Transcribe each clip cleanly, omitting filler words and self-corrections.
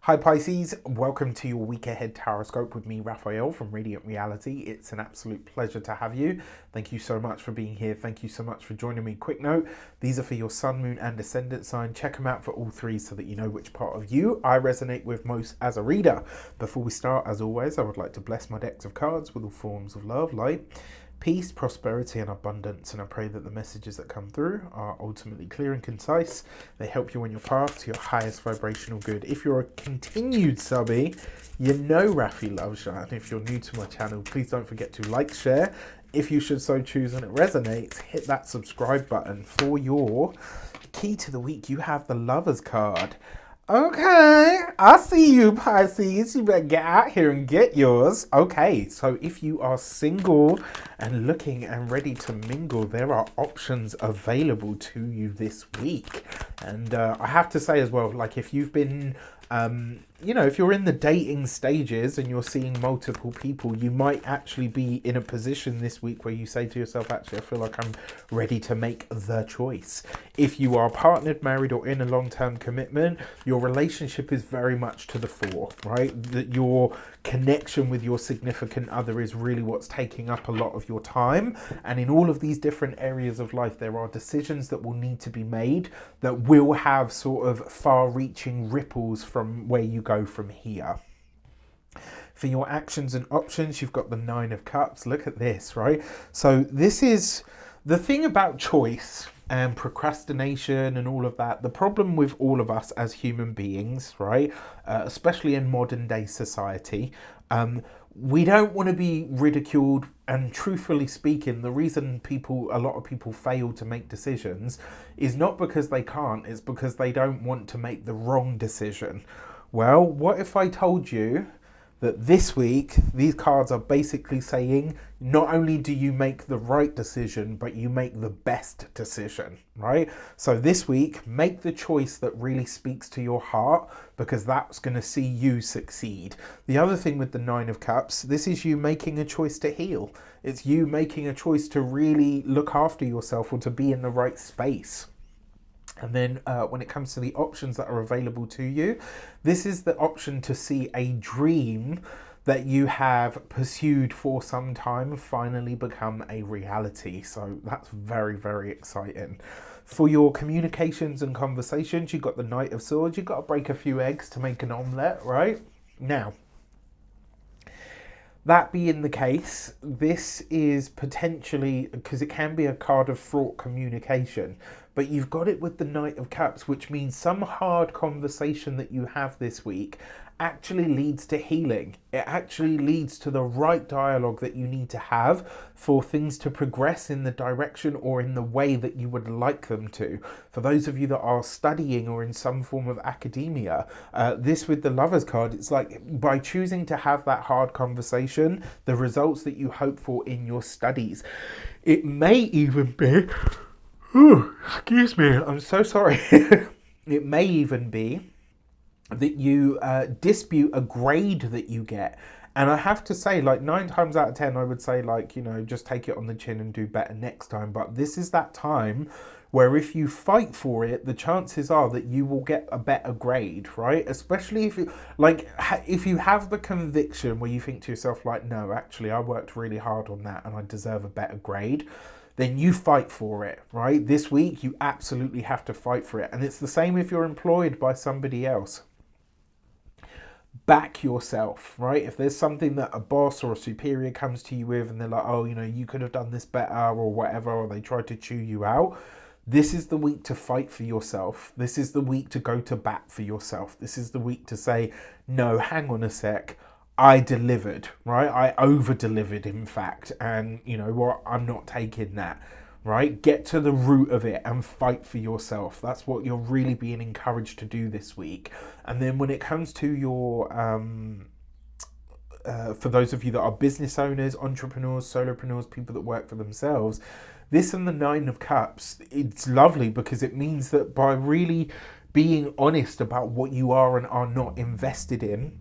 Hi Pisces, welcome to your week ahead Taroscope with me, Raphael from Reydiant Reality. It's an absolute pleasure to have you. Thank you so much for being here. Thank you so much for joining me. Quick note, these are for your sun, moon and ascendant sign. Check them out for all three so that you know which part of you I resonate with most as a reader. Before we start, as always, I would like to bless my decks of cards with all forms of love, light, peace, prosperity and abundance, and I pray that the messages that come through are ultimately clear and concise. They help you on your path to your highest vibrational good. If you're a continued subby, you know Rafi loves you, and if you're new to my channel, please don't forget to like, share. If you should so choose and it resonates, hit that subscribe button. For your key to the week, you have the Lovers card. Okay, I see you, Pisces. You better get out here and get yours. Okay, so if you are single and looking and ready to mingle, there are options available to you this week. And I have to say as well, like if you've been, if you're in the dating stages and you're seeing multiple people, you might actually be in a position this week where you say to yourself, actually, I feel like I'm ready to make the choice. If you are partnered, married, or in a long-term commitment, your relationship is very much to the fore, right? That your connection with your significant other is really what's taking up a lot of your time. And in all of these different areas of life, there are decisions that will need to be made that will have sort of far-reaching ripples from where you go from here. For your actions and options, you've got the Nine of Cups. Look at this, right? So this is the thing about choice and procrastination and all of that. The problem with all of us as human beings, right, especially in modern day society, we don't want to be ridiculed. And truthfully speaking, the reason a lot of people fail to make decisions is not because they can't, it's because they don't want to make the wrong decision. Well, what if I told you that this week, these cards are basically saying, not only do you make the right decision, but you make the best decision, right? So this week, make the choice that really speaks to your heart, because that's going to see you succeed. The other thing with the Nine of Cups, this is you making a choice to heal. It's you making a choice to really look after yourself or to be in the right space. And then when it comes to the options that are available to you, this is the option to see a dream that you have pursued for some time finally become a reality. So that's very, very exciting. For your communications and conversations, you've got the Knight of Swords. You've got to break a few eggs to make an omelette, right? Now, that being the case, this is potentially, because it can be a card of fraught communication, but you've got it with the Knight of Cups, which means some hard conversation that you have this week actually leads to healing. It actually leads to the right dialogue that you need to have for things to progress in the direction or in the way that you would like them to. For those of you that are studying or in some form of academia, this with the Lovers card, it's like by choosing to have that hard conversation, the results that you hope for in your studies. It may even be, excuse me, I'm so sorry. It may even be that you dispute a grade that you get. And I have to say, like 9 times out of 10, I would say, like, just take it on the chin and do better next time. But this is that time where if you fight for it, the chances are that you will get a better grade, right? Especially if you have the conviction where you think to yourself, like, no, actually, I worked really hard on that and I deserve a better grade, then you fight for it, right? This week, you absolutely have to fight for it. And it's the same if you're employed by somebody else. Back yourself, right? If there's something that a boss or a superior comes to you with and they're like, oh, you could have done this better or whatever, or they try to chew you out, this is the week to fight for yourself. This is the week to go to bat for yourself. This is the week to say, no, hang on a sec, I delivered, right? I over-delivered, in fact, and you know what? I'm not taking that. Right? Get to the root of it and fight for yourself. That's what you're really being encouraged to do this week. And then when it comes to your, for those of you that are business owners, entrepreneurs, solopreneurs, people that work for themselves, this and the Nine of Cups, it's lovely because it means that by really being honest about what you are and are not invested in,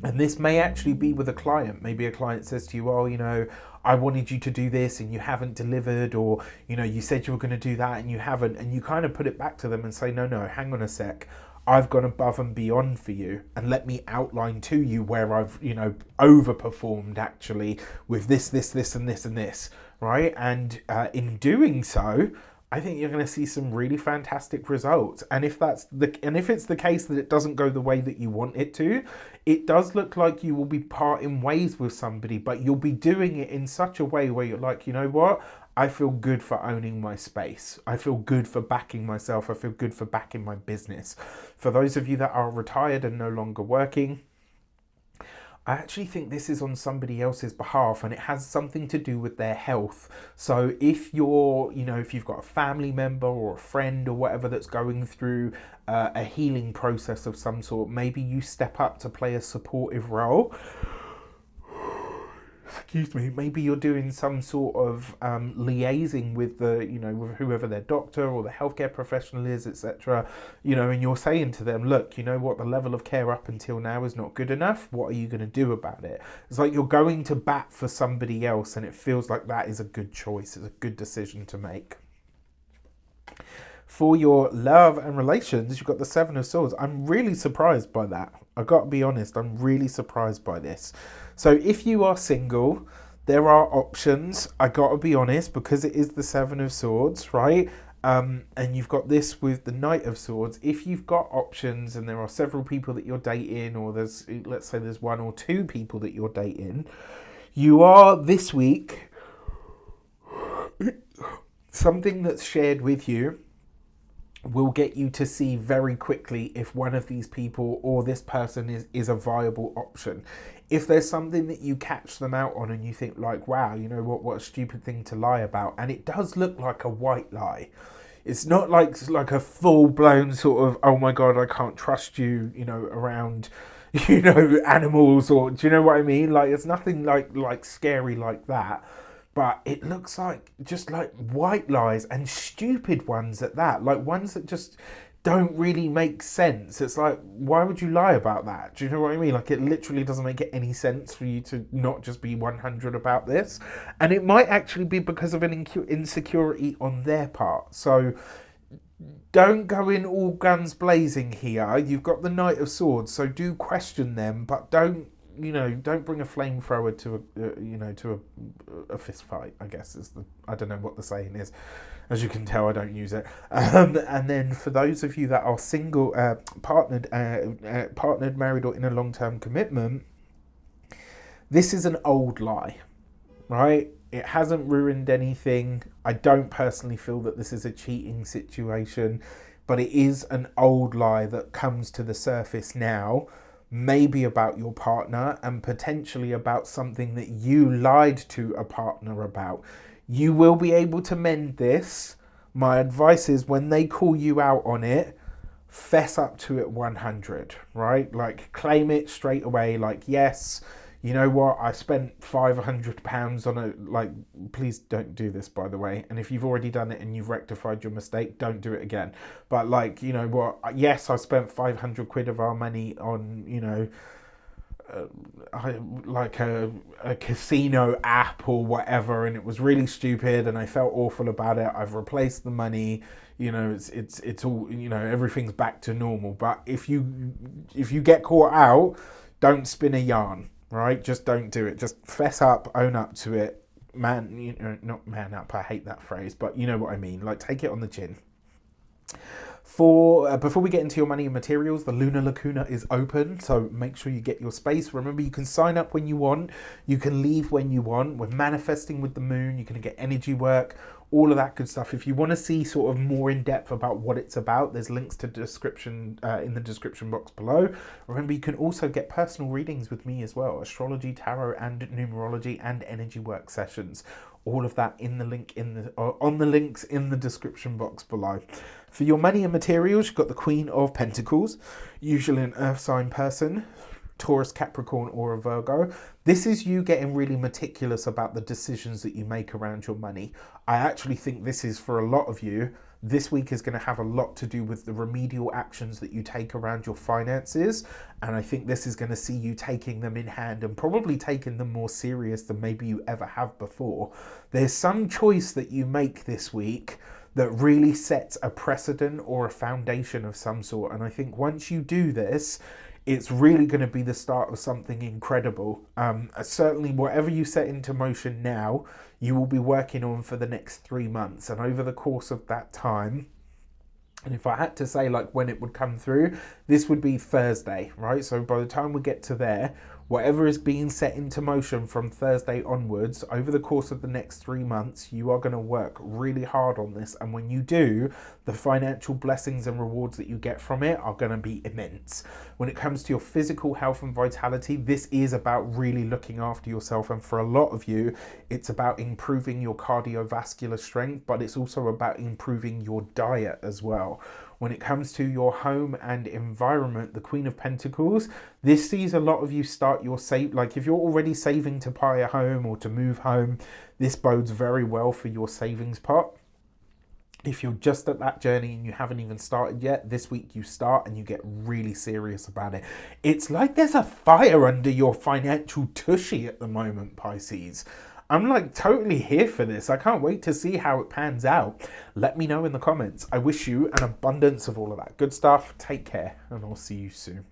and this may actually be with a client. Maybe a client says to you, oh, I wanted you to do this and you haven't delivered, or, you said you were going to do that and you haven't. And you kind of put it back to them and say, no, hang on a sec. I've gone above and beyond for you, and let me outline to you where I've, overperformed actually with this, and this, and this, right? And in doing so, I think you're going to see some really fantastic results. And if it's the case that it doesn't go the way that you want it to, it does look like you will be parting ways with somebody, but you'll be doing it in such a way where you're like, you know what? I feel good for owning my space. I feel good for backing myself. I feel good for backing my business. For those of you that are retired and no longer working, I actually think this is on somebody else's behalf, and it has something to do with their health. So if if you've got a family member or a friend or whatever that's going through a healing process of some sort, maybe you step up to play a supportive role. Excuse me, maybe you're doing some sort of liaising with with whoever their doctor or the healthcare professional is, etc. And you're saying to them, look, you know what, the level of care up until now is not good enough. What are you going to do about it? It's like you're going to bat for somebody else, and it feels like that is a good choice. It's a good decision to make. For your love and relations, you've got the Seven of Swords. I'm really surprised by that. I've got to be honest, I'm really surprised by this. So if you are single, there are options. I got to be honest, because it is the Seven of Swords, right? And you've got this with the Knight of Swords. If you've got options and there are several people that you're dating, or let's say there's one or two people that you're dating, you are this week, something that's shared with you will get you to see very quickly if one of these people or this person is a viable option. If there's something that you catch them out on and you think like, wow, you know what a stupid thing to lie about, and it does look like a white lie. It's not like a full-blown sort of, oh my God, I can't trust you, around, animals, or do you know what I mean? Like, it's nothing like scary like that. But it looks like just like white lies, and stupid ones at that, like ones that just don't really make sense. It's like, why would you lie about that? Do you know what I mean? Like, it literally doesn't make any sense for you to not just be 100 about this. And it might actually be because of an insecurity on their part. So don't go in all guns blazing here. You've got the Knight of Swords, so do question them, but don't bring a flamethrower to a fist fight, I guess I don't know what the saying is. As you can tell, I don't use it. And then for those of you that are single, partnered, married, or in a long-term commitment, this is an old lie, right? It hasn't ruined anything. I don't personally feel that this is a cheating situation, but it is an old lie that comes to the surface now, maybe about your partner, and potentially about something that you lied to a partner about. You will be able to mend this. My advice is, when they call you out on it, fess up to it 100, right? Like, claim it straight away. Like, yes, you know what, I spent £500 on it. Like, please don't do this, by the way. And if you've already done it and you've rectified your mistake, don't do it again. But like, you know what, yes, I spent 500 quid of our money on, a casino app or whatever, and it was really stupid and I felt awful about it. I've replaced the money, it's all, everything's back to normal. But if you get caught out, don't spin a yarn. Right, just don't do it. Just fess up, own up to it. Not man up. I hate that phrase, but you know what I mean. Like, take it on the chin. Before we get into your money and materials, the lunar lacuna is open, so make sure you get your space. Remember, you can sign up when you want, you can leave when you want. We're manifesting with the moon. You're going to get energy work, all of that good stuff. If you want to see sort of more in depth about what it's about, there's links to description in the description box below. Remember, you can also get personal readings with me as well: astrology, tarot, and numerology, and energy work sessions. All of that in the link on the links in the description box below. For your money and materials, you've got the Queen of Pentacles, usually an earth sign person, Taurus, Capricorn, or a Virgo. This is you getting really meticulous about the decisions that you make around your money. I actually think this is, for a lot of you, this week is going to have a lot to do with the remedial actions that you take around your finances. And I think this is going to see you taking them in hand, and probably taking them more serious than maybe you ever have before. There's some choice that you make this week that really sets a precedent or a foundation of some sort. And I think once you do this, it's really going to be the start of something incredible. Certainly, whatever you set into motion now, you will be working on for the next 3 months. And over the course of that time, and if I had to say like when it would come through, this would be Thursday, right? So by the time we get to there, whatever is being set into motion from Thursday onwards, over the course of the next 3 months, you are going to work really hard on this. And when you do, the financial blessings and rewards that you get from it are going to be immense. When it comes to your physical health and vitality, this is about really looking after yourself. And for a lot of you, it's about improving your cardiovascular strength, but it's also about improving your diet as well. When it comes to your home and environment, the Queen of Pentacles, this sees a lot of you start your save. Like if you're already saving to buy a home or to move home, this bodes very well for your savings pot. If you're just at that journey and you haven't even started yet, this week you start and you get really serious about it. It's like there's a fire under your financial tushy at the moment, Pisces. I'm like totally here for this. I can't wait to see how it pans out. Let me know in the comments. I wish you an abundance of all of that good stuff. Take care, and I'll see you soon.